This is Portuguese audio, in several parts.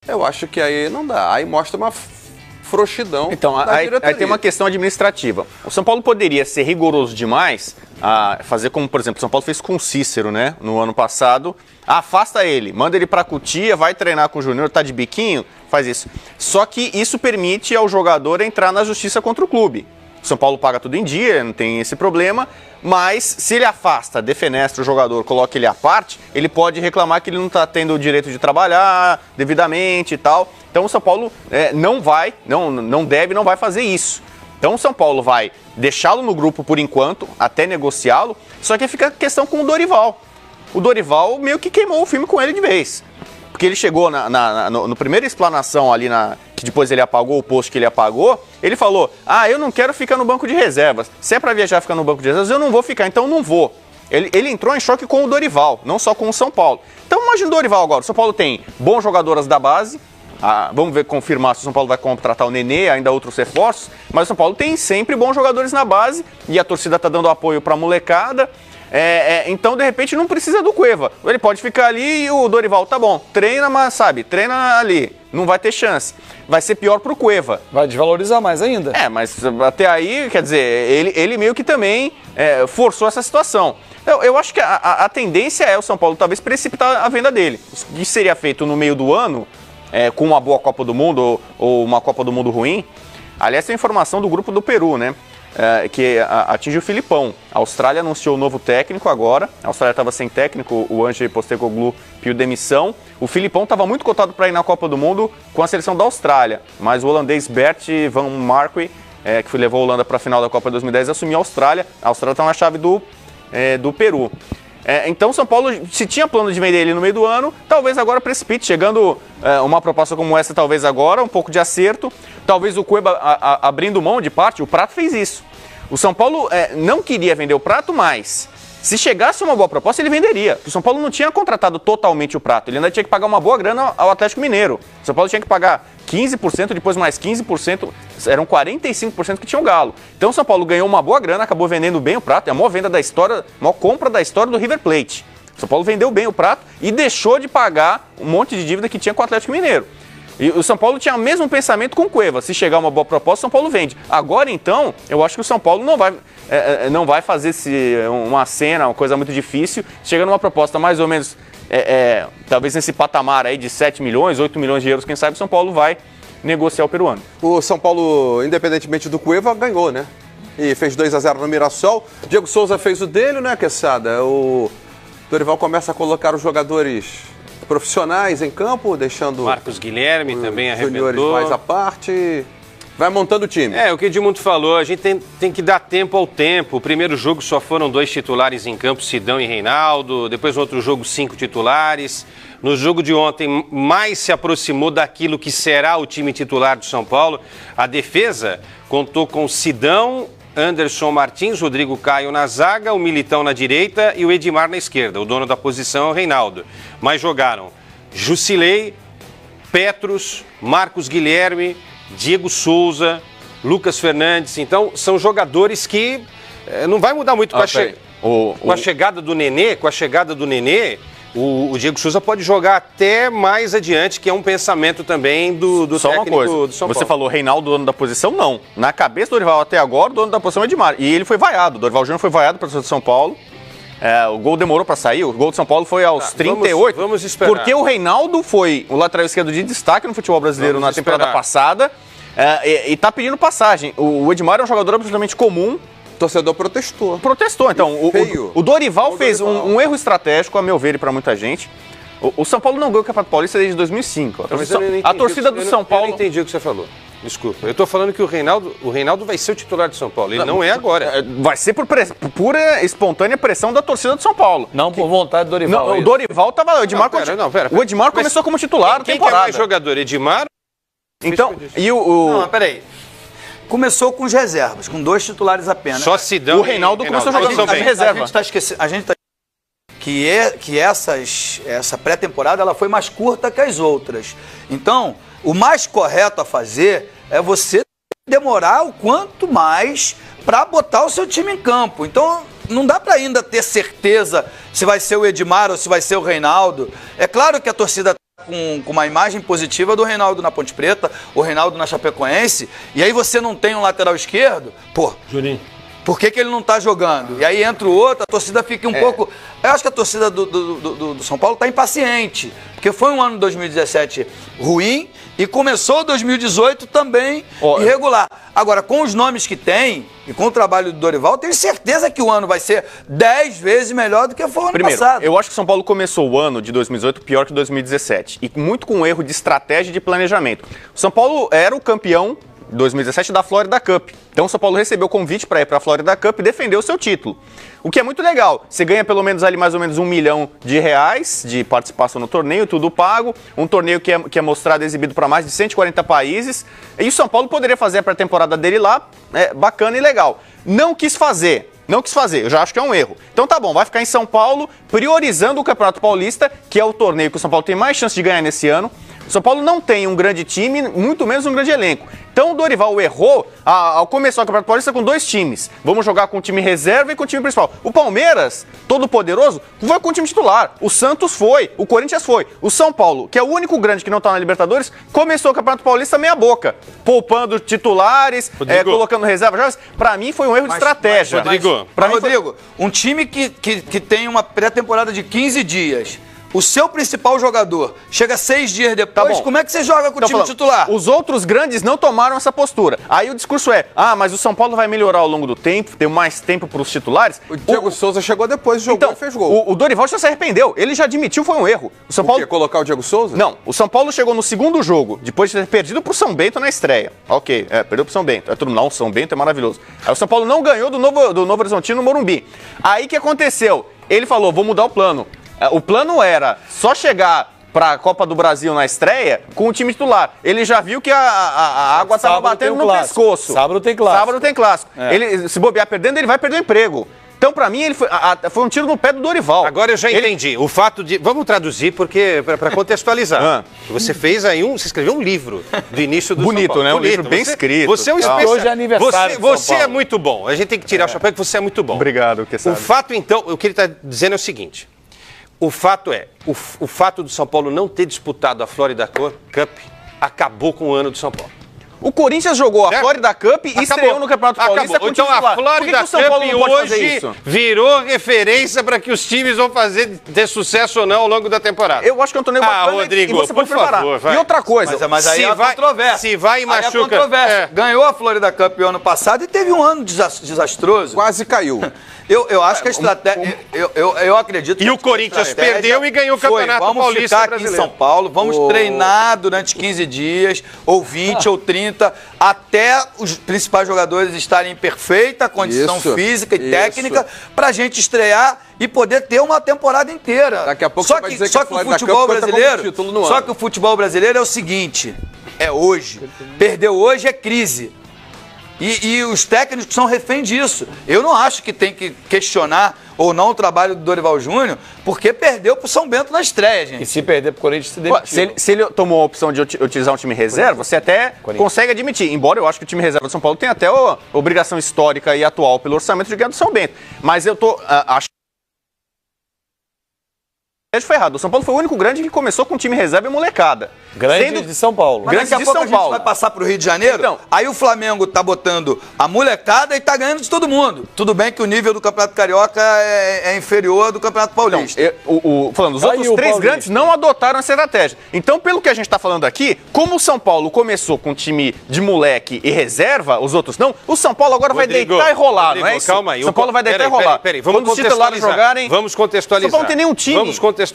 Eu acho que aí não dá. Aí mostra uma frouxidão. Então, aí tem uma questão administrativa. O São Paulo poderia ser rigoroso demais, fazer como, por exemplo, o São Paulo fez com o Cícero, né? No ano passado. Afasta ele, manda ele pra Cotia, vai treinar com o Júnior, tá de biquinho, faz isso. Só que isso permite ao jogador entrar na justiça contra o clube. O São Paulo paga tudo em dia, não tem esse problema, mas se ele afasta, defenestra o jogador, coloca ele à parte, ele pode reclamar que ele não está tendo o direito de trabalhar devidamente e tal. Então o São Paulo não vai fazer isso. Então o São Paulo vai deixá-lo no grupo por enquanto, até negociá-lo, só que fica a questão com o Dorival. O Dorival meio que queimou o filme com ele de vez. Porque ele chegou no primeira explanação ali, que depois ele apagou o post que ele apagou, ele falou, eu não quero ficar no banco de reservas. Se é pra viajar ficar no banco de reservas, eu não vou ficar, então não vou. Ele entrou em choque com o Dorival, não só com o São Paulo. Então imagina o Dorival agora. O São Paulo tem bons jogadoras da base, vamos ver, confirmar se o São Paulo vai contratar o Nenê, ainda outros reforços, mas o São Paulo tem sempre bons jogadores na base e a torcida tá dando apoio pra molecada. Então, de repente, não precisa do Cueva. Ele pode ficar ali e o Dorival, tá bom, treina, mas sabe, treina ali, não vai ter chance. Vai ser pior pro Cueva. Vai desvalorizar mais ainda. Mas até aí, quer dizer, ele meio que também forçou essa situação. Eu acho que a tendência é o São Paulo talvez precipitar a venda dele. O que seria feito no meio do ano, com uma boa Copa do Mundo ou uma Copa do Mundo ruim. Aliás, tem informação do grupo do Peru, né? Que atinge o Filipão. A Austrália anunciou o novo técnico agora. A Austrália estava sem técnico, o Ange Postecoglou pediu demissão. O Filipão estava muito cotado para ir na Copa do Mundo com a seleção da Austrália, mas o holandês Bert van Marwijk, que levou a Holanda para a final da Copa de 2010, assumiu a Austrália. A Austrália está na chave do Peru. Então, São Paulo, se tinha plano de vender ele no meio do ano, talvez agora precipite, chegando uma proposta como essa, talvez agora, um pouco de acerto. Talvez o Cueva abrindo mão de parte, o Prato fez isso. O São Paulo não queria vender o Prato, mas se chegasse uma boa proposta, ele venderia. O São Paulo não tinha contratado totalmente o Prato, ele ainda tinha que pagar uma boa grana ao Atlético Mineiro. O São Paulo tinha que pagar 15%, depois mais 15%, eram 45% que tinha o Galo. Então o São Paulo ganhou uma boa grana, acabou vendendo bem o Prato, é a maior venda da história, a maior compra da história do River Plate. O São Paulo vendeu bem o Prato e deixou de pagar um monte de dívida que tinha com o Atlético Mineiro. E o São Paulo tinha o mesmo pensamento com o Cueva. Se chegar uma boa proposta, o São Paulo vende. Agora, então, eu acho que o São Paulo não vai fazer uma cena, uma coisa muito difícil. Chega numa proposta mais ou menos, talvez nesse patamar aí de 7 milhões, 8 milhões de euros, quem sabe o São Paulo vai negociar o peruano. O São Paulo, independentemente do Cueva, ganhou, né? E fez 2-0 no Mirassol. Diego Souza fez o dele, né, Quesada? O Dorival começa a colocar os jogadores profissionais em campo, deixando Marcos Guilherme também arrebentou. Juniores mais à parte, vai montando o time. O que o Edmundo falou, a gente tem que dar tempo ao tempo. O primeiro jogo só foram 2 titulares em campo, Sidão e Reinaldo. Depois no outro jogo 5 titulares. No jogo de ontem mais se aproximou daquilo que será o time titular do São Paulo. A defesa contou com Sidão, Anderson Martins, Rodrigo Caio na zaga, o Militão na direita e o Edmar na esquerda. O dono da posição é o Reinaldo. Mas jogaram Jusilei, Petros, Marcos Guilherme, Diego Souza, Lucas Fernandes. Então, são jogadores que não vai mudar muito com a chegada do Nenê. O Diego Souza pode jogar até mais adiante, que é um pensamento também do Só técnico uma coisa, do São Paulo. Você falou Reinaldo, dono da posição? Não. Na cabeça do Dorival até agora, o dono da posição é Edmar. E ele foi vaiado. O Dorival Júnior foi vaiado para o São Paulo. O gol demorou para sair. O gol de São Paulo foi aos 38. Vamos esperar. Porque o Reinaldo foi o lateral esquerdo de destaque no futebol brasileiro na temporada passada. E está pedindo passagem. O Edmar é um jogador absolutamente comum. O torcedor protestou. Então, o Dorival fez um erro estratégico, a meu ver, e para muita gente. O São Paulo não ganhou o Campeonato Paulista desde 2005. A torcida do São Paulo... Eu não entendi o que você falou. Desculpa. Eu estou falando que o Reinaldo vai ser o titular do São Paulo. Ele não é agora. Vai ser por pura espontânea pressão da torcida do São Paulo. Não por vontade do Dorival. Não, o Dorival estava lá. O Edmar, o Edmar começou como titular na temporada. Quem é mais jogador? Edmar? Então, Não, mas peraí. Começou com os reservas, com 2 titulares apenas. Só Sidão. O Reinaldo começou jogando de reserva. A gente está que essa pré-temporada ela foi mais curta que as outras. Então, o mais correto a fazer é você demorar o quanto mais para botar o seu time em campo. Então, não dá para ainda ter certeza se vai ser o Edmar ou se vai ser o Reinaldo. É claro que a torcida com uma imagem positiva do Reinaldo na Ponte Preta, o Reinaldo na Chapecoense, e aí você não tem um lateral esquerdo, pô, Juninho. por que ele não tá jogando? E aí entra o outro, a torcida fica um pouco... Eu acho que a torcida do São Paulo tá impaciente, porque foi um ano de 2017 ruim e começou 2018 também irregular. Agora, com os nomes que tem e com o trabalho do Dorival, tenho certeza que o ano vai ser 10 vezes melhor do que foi o ano passado. Eu acho que o São Paulo começou o ano de 2018 pior que 2017 e muito com um erro de estratégia e de planejamento. O São Paulo era o campeão 2017 da Florida Cup. Então o São Paulo recebeu o convite para ir para a Florida Cup e defender o seu título. O que é muito legal. Você ganha pelo menos ali mais ou menos R$1 milhão de participação no torneio, tudo pago. Um torneio que é mostrado e exibido para mais de 140 países. E o São Paulo poderia fazer a pré-temporada dele lá, bacana e legal. Não quis fazer, eu já acho que é um erro. Então tá bom, vai ficar em São Paulo, priorizando o Campeonato Paulista, que é o torneio que o São Paulo tem mais chance de ganhar nesse ano. O São Paulo não tem um grande time, muito menos um grande elenco. Então o Dorival errou ao começar o Campeonato Paulista com 2 times. Vamos jogar com o time reserva e com o time principal. O Palmeiras, todo poderoso, foi com o time titular. O Santos foi, o Corinthians foi. O São Paulo, que é o único grande que não está na Libertadores, começou o Campeonato Paulista meia boca. Poupando titulares, colocando reserva. Para mim foi um erro de estratégia. Rodrigo, um time que tem uma pré-temporada de 15 dias... O seu principal jogador chega 6 dias depois, como é que você joga com o time titular? Os outros grandes não tomaram essa postura. Aí o discurso mas o São Paulo vai melhorar ao longo do tempo, ter mais tempo para os titulares. O Diego Souza chegou depois, jogou e fez gol. O Dorival já se arrependeu, ele já admitiu que foi um erro. O São Paulo... colocar o Diego Souza? Não, o São Paulo chegou no segundo jogo, depois de ter perdido pro São Bento na estreia. Perdeu pro São Bento. O São Bento é maravilhoso. Aí o São Paulo não ganhou do Novo Horizontino no Morumbi. Aí o que aconteceu? Ele falou, vou mudar o plano. O plano era só chegar para a Copa do Brasil na estreia com o time titular. Ele já viu que a água estava batendo no pescoço. Sábado tem clássico. Ele, se bobear perdendo, ele vai perder o emprego. Então, para mim, ele foi um tiro no pé do Dorival. Agora eu já entendi. O fato de... Vamos traduzir, porque para contextualizar. Você fez aí você escreveu um livro do início do Bonito, São Paulo. né? Um livro bem escrito. Você é um especialista. Hoje é aniversário Você é muito bom. A gente tem que tirar o chapéu que você é muito bom. Obrigado, que sabe. O fato, então, o que ele está dizendo é o seguinte. O fato o fato do São Paulo não ter disputado a Florida Cup acabou com o ano do São Paulo. O Corinthians jogou a Florida Cup e estreou no Campeonato Paulista. Então a Florida Cup hoje virou referência para que os times vão ter sucesso ou não ao longo da temporada. Eu acho que é um torneio bacana Rodrigo, e você pode preparar. Favor, e outra coisa... Mas aí é controvérsia. Se vai e machuca... Ganhou a Florida Cup o ano passado e teve um ano desastroso. Quase caiu. Eu acho que a estratégia... Eu acredito que... E o Corinthians perdeu e ganhou o Campeonato Paulista Vamos ficar brasileiro. aqui em São Paulo, vamos treinar durante 15 dias, ou 20, ou 30, até os principais jogadores estarem em perfeita condição física e técnica, pra gente estrear e poder ter uma temporada inteira. Daqui a pouco você vai dizer que o futebol brasileiro, só que o futebol brasileiro é o seguinte, é hoje. Perdeu hoje é crise. E os técnicos são refém disso. Eu não acho que tem que questionar ou não o trabalho do Dorival Júnior, porque perdeu pro São Bento na estreia, gente. E se perder pro Corinthians, se demitiu. Se ele tomou a opção de utilizar um time reserva, você até consegue admitir. Embora eu acho que o time reserva do São Paulo tem até a obrigação histórica e atual pelo orçamento de ganhar do São Bento. Mas eu acho foi errado. O São Paulo foi o único grande que começou com time reserva e molecada. Grande de São Paulo. Mas daqui a pouco a gente vai passar pro Rio de Janeiro, então, aí o Flamengo tá botando a molecada e tá ganhando de todo mundo. Tudo bem que o nível do Campeonato Carioca é inferior ao do Campeonato Paulista. Falando, os outros três grandes não adotaram essa estratégia. Então, pelo que a gente tá falando aqui, como o São Paulo começou com time de moleque e reserva, os outros não, o São Paulo agora vai deitar e rolar, não é isso? Calma aí. São Paulo vai deitar e rolar. Peraí, vamos contextualizar. Vamos contextualizar. São Paulo não tem nenhum time. Vamos contextualizar.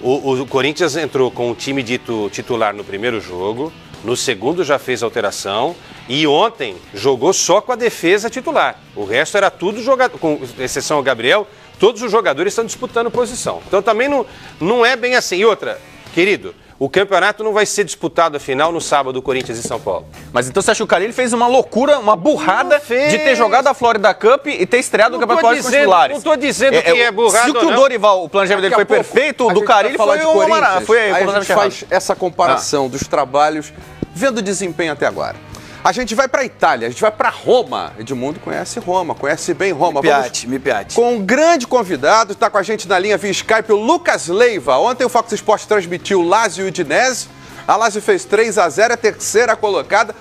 O Corinthians entrou com o time dito titular no primeiro jogo, no segundo já fez alteração e ontem jogou só com a defesa titular. O resto era tudo jogador, com exceção ao Gabriel, todos os jogadores estão disputando posição. Então também não é bem assim. E outra, querido, o campeonato não vai ser disputado, afinal, no sábado, Corinthians e São Paulo. Mas então você acha que o Carille fez uma loucura, uma burrada de ter jogado a Florida Cup e ter estreado no Campeonato Paulista com titulares? Não estou dizendo que é burrada ou não. Se o Dorival, o planejamento dele foi perfeito, o do Carille foi uma maravilha. Aí a gente faz essa comparação dos trabalhos, vendo o desempenho até agora. A gente vai para a Itália, a gente vai para Roma. Edmundo conhece Roma, conhece bem Roma. Me piate. Com um grande convidado, está com a gente na linha via Skype, o Lucas Leiva. Ontem o Fox Sports transmitiu Lazio e Udinese. A Lazio fez 3-0, a terceira colocada.